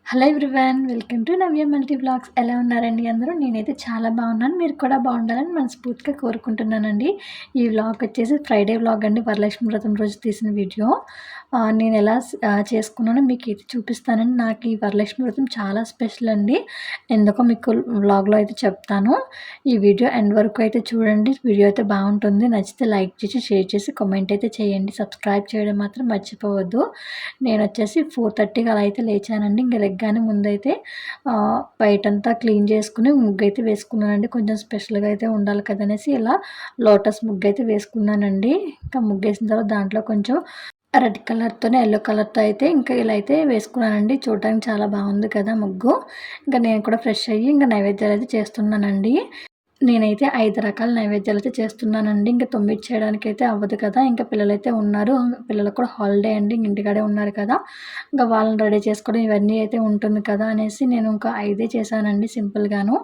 Hello everyone. Welcome to Navya multi vlogs. ఎలా ఉన్నారండి అందరూ? నేనైతే చాలా బాగున్నాను. మీరు కూడా బాగుండాలని మనస్ఫూర్తిగా కోరుకుంటున్నానండి. ఈ వ్లాగ్ వచ్చేసి ఫ్రైడే వ్లాగ్ అండి. వరలక్ష్మి వ్రతం రోజు తీసిన వీడియో. నేను ఎలా చేసుకున్నానో మీకు ఇది చూపిస్తానండి. నాకు ఈ వరలక్ష్మి వ్రతం చాలా స్పెషల్ అండి. ఎందుకో మీకు వ్లాగ్లో అయితే చెప్తాను. ఈ వీడియో ఎండ్ వరకు అయితే చూడండి. వీడియో అయితే బాగుంటుంది. నచ్చితే లైక్ చేసి, షేర్ చేసి, కామెంట్ అయితే చేయండి. సబ్స్క్రైబ్ చేయడం మాత్రం మర్చిపోవద్దు. నేను వచ్చేసి 4:30కి అలా అయితే లేచానండి. ఇంక లెగ్గానే ముందైతే బయటంతా క్లీన్ చేసుకుని ముగ్గైతే వేసుకున్నానండి. కొంచెం స్పెషల్‌గా అయితే ఉండాలి కదనేసి ఇలా లోటస్ ముగ్గైతే వేసుకున్నానండి. ఇంకా ముగ్గేసిన తర్వాత దాంట్లో కొంచెం రెడ్ కలర్‌తోనే యెల్లో కలర్‌తో అయితే ఇంకా ఇలా అయితే వేసుకున్నానండి. చూడడానికి చాలా బాగుంది కదా ముగ్గు. ఇంకా నేను కూడా ఫ్రెష్ అయ్యి ఇంకా నైవేద్యాలు అయితే చేస్తున్నానండి. నేనైతే 5 రకాల నైవేద్యాలయితే చేస్తున్నానండి. ఇంక 9 చేయడానికైతే అవ్వదు కదా! ఇంకా పిల్లలైతే ఉన్నారు. పిల్లలకు కూడా హాలిడే అండి. ఇంటికాడే ఉన్నారు కదా! ఇంక వాళ్ళని రెడీ చేసుకోవడం ఇవన్నీ అయితే ఉంటుంది కదా! అనేసి నేను ఇంకా 5 చేశానండి సింపుల్‌గాను.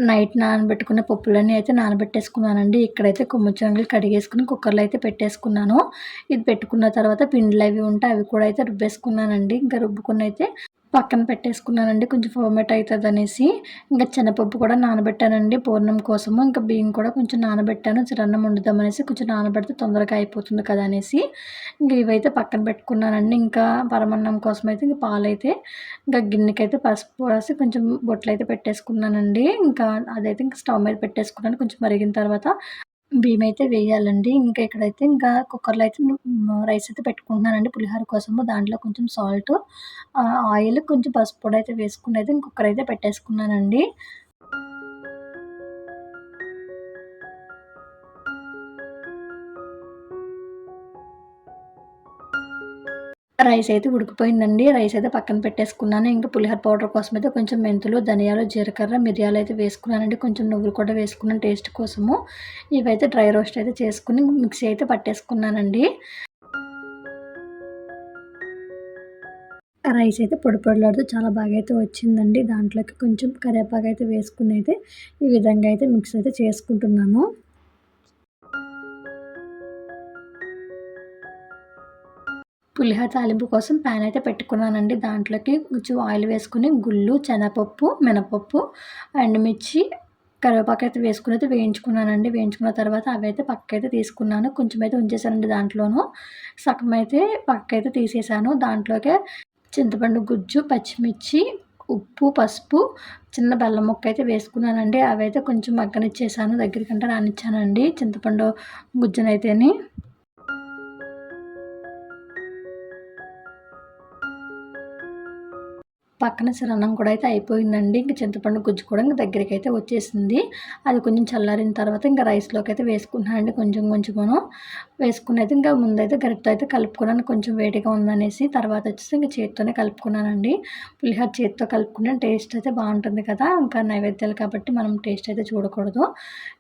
నైట్ నానబెట్టుకున్న పప్పులన్నీ అయితే నానబెట్టేసుకున్నానండి. ఇక్కడైతే కొమ్ము శనగలు కడిగేసుకొని కుక్కర్‌లో అయితే పెట్టేసుకున్నాను. ఇది పెట్టుకున్న తర్వాత పిండిలవి ఉంటే అవి కూడా అయితే రుబ్బేసుకున్నానండి. ఇంకా రుబ్బుకొనైతే పక్కన పెట్టేసుకున్నానండి. కొంచెం ఫర్మెంట్ అయితదనేసి. ఇంకా శనగపప్పు కూడా నానబెట్టానండి పూర్ణం కోసము. ఇంకా బియ్యం కూడా కొంచెం నానబెట్టాను. చిరన్నం వండుదామనేసి కొంచెం నానబెడితే తొందరగా అయిపోతుంది కదా అనేసి. ఇంక ఇవైతే పక్కన పెట్టుకున్నానండి. ఇంకా పరమాన్నం కోసమైతే ఇంక పాలైతే ఇంకా గిన్నెకైతే పసుపు రాసి కొంచెం బొట్లయితే పెట్టేసుకున్నానండి. ఇంకా అదైతే ఇంక స్టవ్ మీద పెట్టేసుకున్నాను. కొంచెం మరిగిన తర్వాత బియ్యమైతే వేయాలండి. ఇంకా ఇక్కడైతే ఇంకా కుక్కర్‌లో అయితే రైస్ అయితే పెట్టుకుంటున్నానండి పులిహోర కోసము. దాంట్లో కొంచెం సాల్టు, ఆయిల్, కొంచెం పసుపు పొడైతే వేసుకొని అయితే కుక్కర్ అయితే పెట్టేసుకున్నానండి. రైస్ అయితే ఉడికిపోయిందండి. రైస్ అయితే పక్కన పెట్టేసుకున్నాను. ఇంకా పులిహోర పౌడర్ కోసమైతే కొంచెం మెంతులు, ధనియాలు, జీలకర్ర, మిరియాలయితే వేసుకున్నానండి. కొంచెం నువ్వులు కూడా వేసుకున్నాను టేస్ట్ కోసము. ఇవైతే డ్రై రోస్ట్ అయితే చేసుకొని మిక్సీ అయితే పట్టేసుకున్నానండి. రైస్ అయితే పొడి పొడిలాడుతూ చాలా బాగా అయితే వచ్చిందండి. దాంట్లోకి కొంచెం కరివేపాకయితే వేసుకొనైతే ఈ విధంగా అయితే మిక్స్ అయితే చేసుకుంటున్నాను. పులిహోర తాలింపు కోసం ప్యాన్ అయితే పెట్టుకున్నానండి. దాంట్లోకి కొంచెం ఆయిల్ వేసుకొని గుళ్ళు, శనగపప్పు, మినపప్పు, ఎండుమిర్చి, కరివేపాకైతే వేసుకొనైతే వేయించుకున్నానండి. వేయించుకున్న తర్వాత అవైతే పక్కకైతే తీసుకున్నాను. కొంచెం అయితే ఉంచేసానండి దాంట్లోను. సగం అయితే పక్కకైతే తీసేసాను. దాంట్లోకే చింతపండు గుజ్జు, పచ్చిమిర్చి, ఉప్పు, పసుపు, చిన్న బెల్లం ముక్క అయితే వేసుకున్నానండి. అవైతే కొంచెం మగ్గనిచ్చేసాను. దగ్గరికంటే రానిచ్చానండి చింతపండు గుజ్జునైతేని. పక్కన చిరన్నం కూడా అయితే అయిపోయిందండి. ఇంక చింతపండు గుజ్జు కూడా ఇంక దగ్గరికైతే వచ్చేసింది. అది కొంచెం చల్లారిన తర్వాత ఇంక రైస్‌లోకి అయితే వేసుకుంటున్నానండి కొంచెం కొంచెమును. వేసుకొని అయితే ఇంకా ముందైతే గరిటెతో అయితే కలుపుకున్నాను కొంచెం వేడిగా ఉందనేసి. తర్వాత వచ్చేసి ఇంక చేత్తోనే కలుపుకున్నానండి. పులిహోర చేత్తో కలుపుకుంటే టేస్ట్ అయితే బావుంటుంది కదా! ఇంకా నైవేద్యాలు కాబట్టి మనం టేస్ట్ అయితే చూడకూడదు.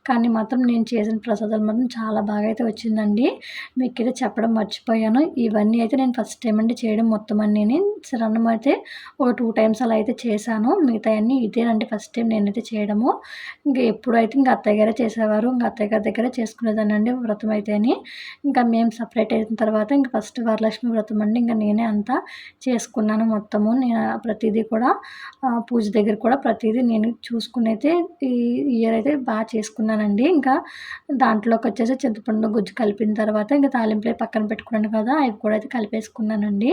కానీ మాత్రం నేను చేసిన ప్రసాదాలు మాత్రం చాలా బాగా అయితే వచ్చిందండి. మీకైతే చెప్పడం మర్చిపోయాను. ఇవన్నీ అయితే నేను ఫస్ట్ టైమ్ అండి చేయడం మొత్తం అన్నీని. చిరన్నం అయితే ఒక 2 టైమ్స్ అలా అయితే చేశాను. మిగతాయన్నీ ఇదేనండి ఫస్ట్ టైమ్ నేనైతే చేయడము. ఎప్పుడైతే ఇంక అత్తయ్య గారే చేసేవారు. ఇంక అత్తయ్య గారి దగ్గరే చేసుకునేదాన్నండి వ్రతం అయితేని. ఇంకా మేము సెపరేట్ అయిన తర్వాత ఇంక ఫస్ట్ వరలక్ష్మి వ్రతం అండి. ఇంక నేనే అంతా చేసుకున్నాను మొత్తము. నేను ప్రతీదీ కూడా పూజ దగ్గర కూడా ప్రతీదీ నేను చూసుకొనైతే ఈ ఇయర్ అయితే చేసుకున్నానండి. ఇంకా దాంట్లోకొచ్చేసి చింతపండు గుజ్జు కలిపిన తర్వాత ఇంక తాలింపులయి పక్కన పెట్టుకున్నాను కదా! అవి కూడా అయితే కలిపేసుకున్నానండి.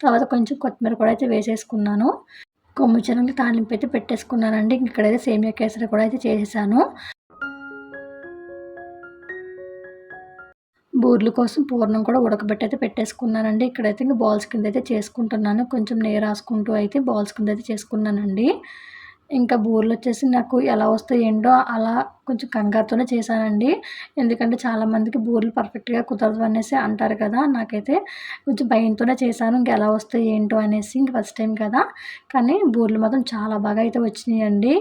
తర్వాత కొంచెం కొత్తిమీర కూడా అయితే వేసేసుకున్నాను. కొమ్ము శనగలు తాలింపైతే పెట్టేసుకున్నానండి. ఇక్కడైతే సేమియా కేసరి కూడా అయితే చేసేసాను. బూరెల కోసం పూర్ణం కూడా ఉడకబెట్టి అయితే పెట్టేసుకున్నానండి. ఇక్కడైతే ఇంక బాల్స్ కింద అయితే చేసుకుంటున్నాను. కొంచెం నెయ్యి రాసుకుంటూ అయితే బాల్స్ కింద అయితే చేసుకున్నానండి. ఇంకా బూరెలొచ్చేసి నాకు ఎలా వస్తాయో ఏంటో అలా కొంచెం కంగారుతోనే చేశానండి. ఎందుకంటే చాలామందికి బూరెలు పర్ఫెక్ట్‌గా కుదరదు అనేసి అంటారు కదా! నాకైతే కొంచెం భయంతోనే చేశాను. ఇంకెలా వస్తాయో ఏంటో అనేసి ఇంక ఫస్ట్ టైమ్ కదా! కానీ బూరెలు మాత్రం చాలా బాగా అయితే వచ్చినాయండి.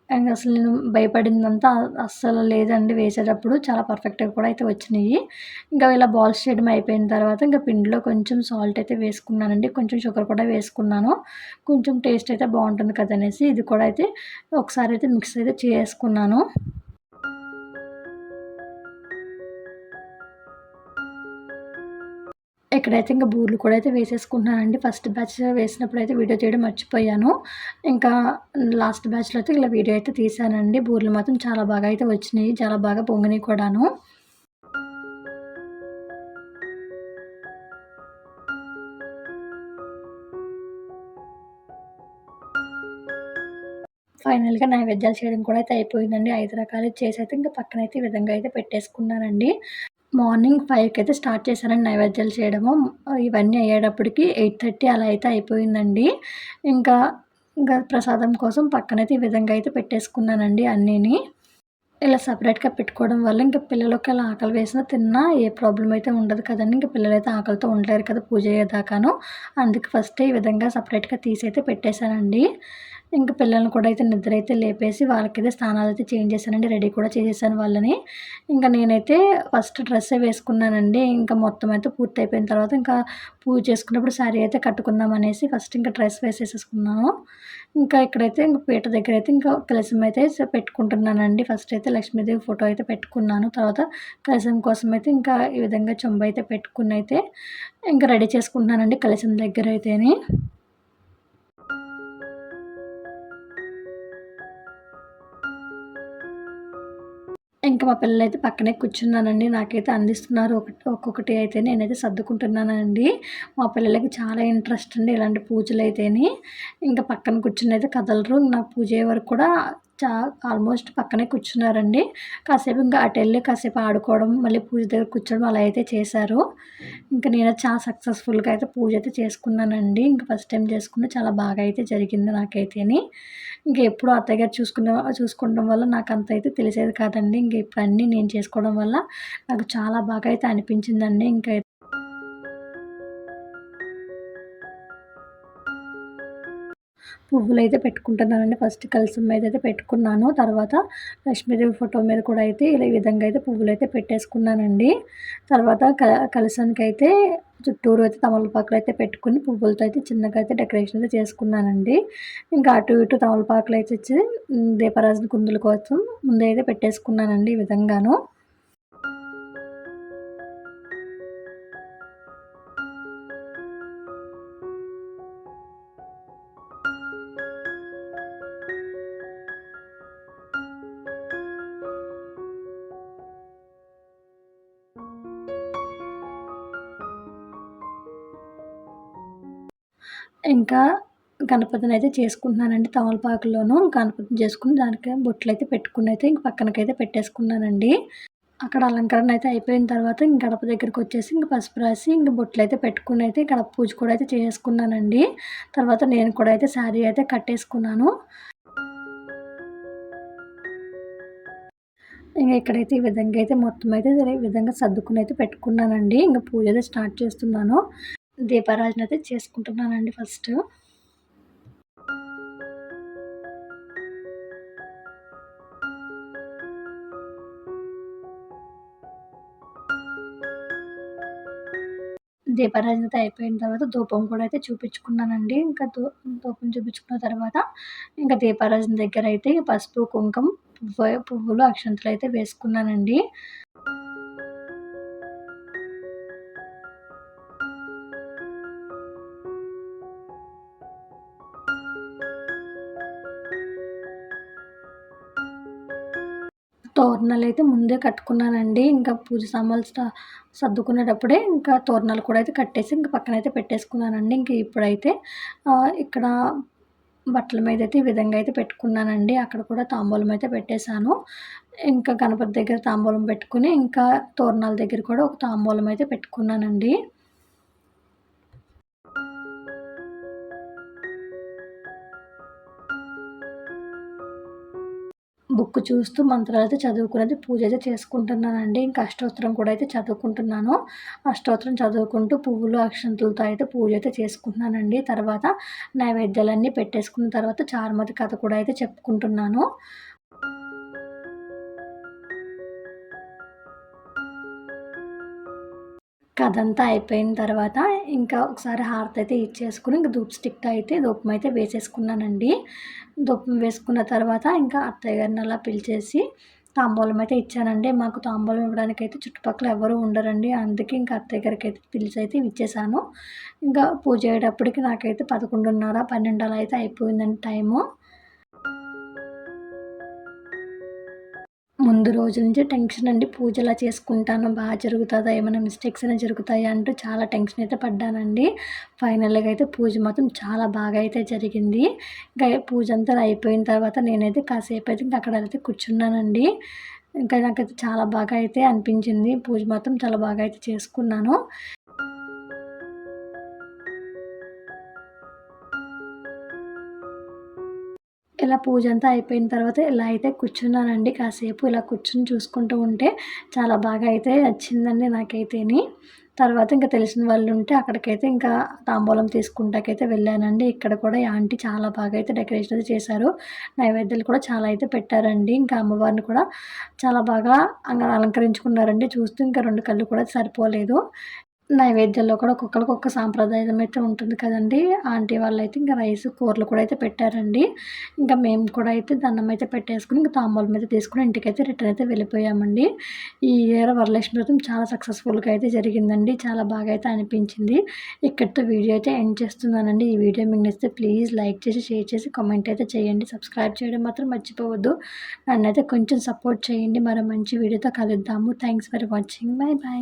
ఇంగసలు నేను భయపడిందంతా అస్సలు లేదండి వేసేటప్పుడు. చాలా పర్ఫెక్ట్‌గా కూడా అయితే వచ్చినియి. ఇంకా ఇలా బాల్స్ చేయడం అయిపోయిన తర్వాత ఇంక పిండిలో కొంచెం సాల్ట్ అయితే వేసుకున్నానండి. కొంచెం షుగర్ కూడా వేసుకున్నాను. కొంచెం టేస్ట్ అయితే బావుంటుంది కదనేసి ఇది కూడా అయితే ఒకసారి అయితే మిక్స్ అయితే చేసుకున్నాను. ఇక్కడైతే ఇంకా బూర్లు కూడా అయితే వేసేసుకుంటున్నానండి. ఫస్ట్ బ్యాచ్ వేసినప్పుడైతే వీడియో తీయడం మర్చిపోయాను. ఇంకా లాస్ట్ బ్యాచ్‌లో అయితే ఇలా వీడియో అయితే తీశానండి. బూర్లు మాత్రం చాలా బాగా అయితే వచ్చినాయి. చాలా బాగా పొంగినాయి కూడాను. ఫైనల్‌గా నైవేద్యాలు చేయడం కూడా అయితే అయిపోయిందండి. 5 రకాలు చేసైతే ఇంక పక్కనైతే ఈ విధంగా అయితే పెట్టేసుకున్నానండి. మార్నింగ్ 5కి అయితే స్టార్ట్ చేశానండి నైవేద్యాలు చేయడము. ఇవన్నీ అయ్యేటప్పటికి 8:30 అలా అయితే అయిపోయిందండి. ఇంకా, ఇంకా ప్రసాదం కోసం పక్కనైతే ఈ విధంగా అయితే పెట్టేసుకున్నానండి అన్నీని. ఇలా సెపరేట్‌గా పెట్టుకోవడం వల్ల ఇంక పిల్లలకి అలా ఆకలి వేసినా తిన్నా ఏ ప్రాబ్లమ్ అయితే ఉండదు కదండీ! ఇంక పిల్లలైతే ఆకలితో ఉండలేరు కదా పూజ అయ్యేదాకాను. అందుకు ఫస్టే ఈ విధంగా సెపరేట్‌గా తీసైతే పెట్టేశానండి. ఇంక పిల్లల్ని కూడా అయితే నిద్రైతే లేపేసి వాళ్ళకైతే స్నానాలైతే చేంజ్ చేశానండి. రెడీ కూడా చేసేసాను వాళ్ళని. ఇంక నేనైతే ఫస్ట్ డ్రెస్సే వేసుకున్నానండి. ఇంకా మొత్తం అయితే పూర్తయిపోయిన తర్వాత ఇంకా పూజ చేసుకున్నప్పుడు శారీ అయితే కట్టుకుందాం అనేసి ఫస్ట్ ఇంకా డ్రెస్ వేసేసేసుకున్నాను. ఇంకా ఇక్కడైతే ఇంక పీట దగ్గరైతే ఇంకా కలశం అయితే పెట్టుకుంటున్నానండి. ఫస్ట్ అయితే లక్ష్మీదేవి ఫోటో అయితే పెట్టుకున్నాను. తర్వాత కలశం కోసం అయితే ఇంకా ఈ విధంగా చెంబు అయితే పెట్టుకునైతే ఇంకా రెడీ చేసుకుంటున్నానండి కలశం దగ్గరైతేని. ఇంక మా పిల్లలైతే పక్కనే కూర్చున్నానండి. నాకైతే అందిస్తున్నారు ఒక్కొక్కటి అయితే నేనైతే సర్దుకుంటున్నానండి. మా పిల్లలకి చాలా ఇంట్రెస్ట్ అండి ఇలాంటి పూజలైతేని. ఇంక పక్కన కూర్చొనైతే కదలరు. నాకు పూజ అయ్యే వరకు కూడా చా ఆల్మోస్ట్ పక్కనే కూర్చున్నారండి. కాసేపు ఇంకా అటెళ్ళి కాసేపు ఆడుకోవడం, మళ్ళీ పూజ దగ్గర కూర్చోవడం అలా అయితే చేశారు. ఇంక నేనైతే చాలా సక్సెస్‌ఫుల్‌గా అయితే పూజ అయితే చేసుకున్నానండి. ఇంక ఫస్ట్ టైం చేసుకున్న చాలా బాగా అయితే జరిగింది నాకైతేని. ఇంకెప్పుడు అత్తయ్య గారు చూసుకోవడం వల్ల నాకంతైతే తెలిసేది కాదండి. ఇంక ఇప్పుడు అన్నీ నేను చేసుకోవడం వల్ల నాకు చాలా బాగా అయితే అనిపించిందండి. పువ్వులైతే పెట్టుకుంటున్నానండి. ఫస్ట్ కలశం మీదైతే పెట్టుకున్నాను. తర్వాత లక్ష్మీదేవి ఫోటో మీద కూడా అయితే ఇలా ఈ విధంగా అయితే పువ్వులైతే పెట్టేసుకున్నానండి. తర్వాత కలశానికైతే చుట్టూరు అయితే తమలపాకులైతే పెట్టుకొని పువ్వులతో అయితే చిన్నగా అయితే డెకరేషన్ అయితే చేసుకున్నానండి. ఇంకా అటు ఇటు తమలపాకులైతే ఇచ్చి దీపారాజన కుందుల కోసం ముందే అయితే పెట్టేసుకున్నానండి ఈ విధంగాను. ఇంకా గణపతినైతే చేసుకుంటున్నానండి. తమలపాకులోను గణపతిని చేసుకొని దానికి బొట్లయితే పెట్టుకొనైతే ఇంక పక్కనకైతే పెట్టేసుకున్నానండి. అక్కడ అలంకరణ అయితే అయిపోయిన తర్వాత ఇంక గడప దగ్గరికొచ్చేసి ఇంక పసుపు రాసి ఇంక బొట్లయితే పెట్టుకొనైతే గడప పూజ కూడా అయితే చేసుకున్నానండి. తర్వాత నేను కూడా అయితే శారీ అయితే కట్టేసుకున్నాను. ఇంక ఇక్కడైతే ఈ విధంగా అయితే మొత్తం అయితే ఈ విధంగా సర్దుకొనైతే పెట్టుకున్నానండి. ఇంక పూజ అయితే స్టార్ట్ చేస్తున్నాను. దీపారాజన అయితే చేసుకుంటున్నానండి ఫస్ట్. దీపారాధన అయిపోయిన తర్వాత ధూపం కూడా అయితే చూపించుకున్నానండి. ఇంకా ధూపం చూపించుకున్న తర్వాత ఇంకా దీపారాధన దగ్గరైతే పసుపు, కుంకుమ, పువ్వులు, అక్షంతలైతే వేసుకున్నానండి. తోరణాలైతే ముందే కట్టుకున్నానండి. ఇంకా పూజ సామాన్లు సర్దుకునేటప్పుడే ఇంకా తోరణాలు కూడా అయితే కట్టేసి ఇంక పక్కనైతే పెట్టేసుకున్నానండి. ఇంక ఇప్పుడైతే ఇక్కడ బట్టల మీదైతే ఈ విధంగా అయితే పెట్టుకున్నానండి. అక్కడ కూడా తాంబూలం అయితే పెట్టేశాను. ఇంకా గణపతి దగ్గర తాంబూలం పెట్టుకొని, ఇంకా తోరణాల దగ్గర కూడా ఒక తాంబూలం అయితే పెట్టుకున్నానండి. బుక్ చూస్తూ మంత్రాలైతే చదువుకునేది పూజ అయితే చేసుకుంటున్నానండి. ఇంకా అష్టోత్తరం కూడా అయితే చదువుకుంటున్నాను. అష్టోత్తరం చదువుకుంటూ పువ్వులు, అక్షంతలతో అయితే పూజ అయితే చేసుకుంటున్నానండి. తర్వాత నైవేద్యాలన్నీ పెట్టేసుకున్న తర్వాత చారుమతి కథ కూడా అయితే చెప్పుకుంటున్నాను. కథంతా అయిపోయిన తర్వాత ఇంకా ఒకసారి హారతయితే ఇచ్చేసుకొని ఇంక ధూప్ స్టిక్‌తో అయితే ధూపమైతే వేసేసుకున్నానండి. ధూపం వేసుకున్న తర్వాత ఇంకా అత్తయ్య గారిని అలా పిలిచేసి తాంబూలం అయితే ఇచ్చానండి. మాకు తాంబూలం ఇవ్వడానికైతే చుట్టుపక్కల ఎవరు ఉండరండి. అందుకే ఇంకా అత్తయ్య గారికైతే పిలిచైతే ఇచ్చేసాను. ఇంకా పూజ అయ్యేటప్పటికి నాకైతే 11:30, 12 అలా అయితే అయిపోయిందండి టైము. ముందు రోజు నుంచి టెన్షన్ అండి. పూజ ఎలా చేసుకుంటాను, జరుగుతదా? ఏమైనా మిస్టేక్స్ అయినా జరుగుతాయా? అంటూ చాలా టెన్షన్ అయితే పడ్డానండి. ఫైనల్‌గా అయితే పూజ మాత్రం చాలా బాగా అయితే జరిగింది. ఇంకా పూజ అంతా అయిపోయిన తర్వాత నేనైతే కాసేపయితే ఇంక అక్కడైతే కూర్చున్నానండి. ఇంకా నాకైతే చాలా బాగా అయితే అనిపించింది. పూజ మాత్రం చాలా బాగా అయితే చేసుకున్నాను. ఇలా పూజంతా అయిపోయిన తర్వాత ఇలా అయితే కూర్చున్నానండి కాసేపు. ఇలా కూర్చొని చూసుకుంటూ ఉంటే చాలా బాగా అయితే నచ్చిందండి నాకైతేని. తర్వాత ఇంకా తెలిసిన వాళ్ళుంటే అక్కడికైతే ఇంకా తాంబూలం తీసుకుంటాకైతే వెళ్ళానండి. ఇక్కడ కూడా ఈ ఆంటీ చాలా బాగా అయితే డెకరేషన్ అయితే చేశారు. నైవేద్యాలు కూడా చాలా అయితే పెట్టారండి. ఇంకా అమ్మవారిని కూడా చాలా బాగా అలంకరించుకున్నారండి. చూస్తూ ఇంకా 2 కళ్ళు కూడా సరిపోలేదు. నైవేద్యాల్లో కూడా ఒక్కొక్కళ్ళకి ఒక్క సాంప్రదాయం అయితే ఉంటుంది కదండీ! ఆంటీ వాళ్ళైతే ఇంక రైసు, కూరలు కూడా అయితే పెట్టారండి. ఇంకా మేము కూడా అయితే దండం అయితే పెట్టేసుకొని, ఇంక తాంబూలం అయితే తీసుకొని ఇంటికైతే రిటర్న్ అయితే వెళ్ళిపోయామండి. ఈ ఇయర్ వరలక్ష్మి వ్రతం చాలా సక్సెస్‌ఫుల్‌గా అయితే జరిగిందండి. చాలా బాగా అయితే అనిపించింది. ఇక్కడితో వీడియో అయితే ఎండ్ చేస్తున్నానండి. ఈ వీడియో మీకు నచ్చితే ప్లీజ్ లైక్ చేసి, షేర్ చేసి, కామెంట్ అయితే చేయండి. సబ్స్క్రైబ్ చేయడం మాత్రం మర్చిపోవద్దు. నన్నైతే కొంచెం సపోర్ట్ చేయండి. మరో మంచి వీడియోతో కలుద్దాము. Thanks for watching. బై.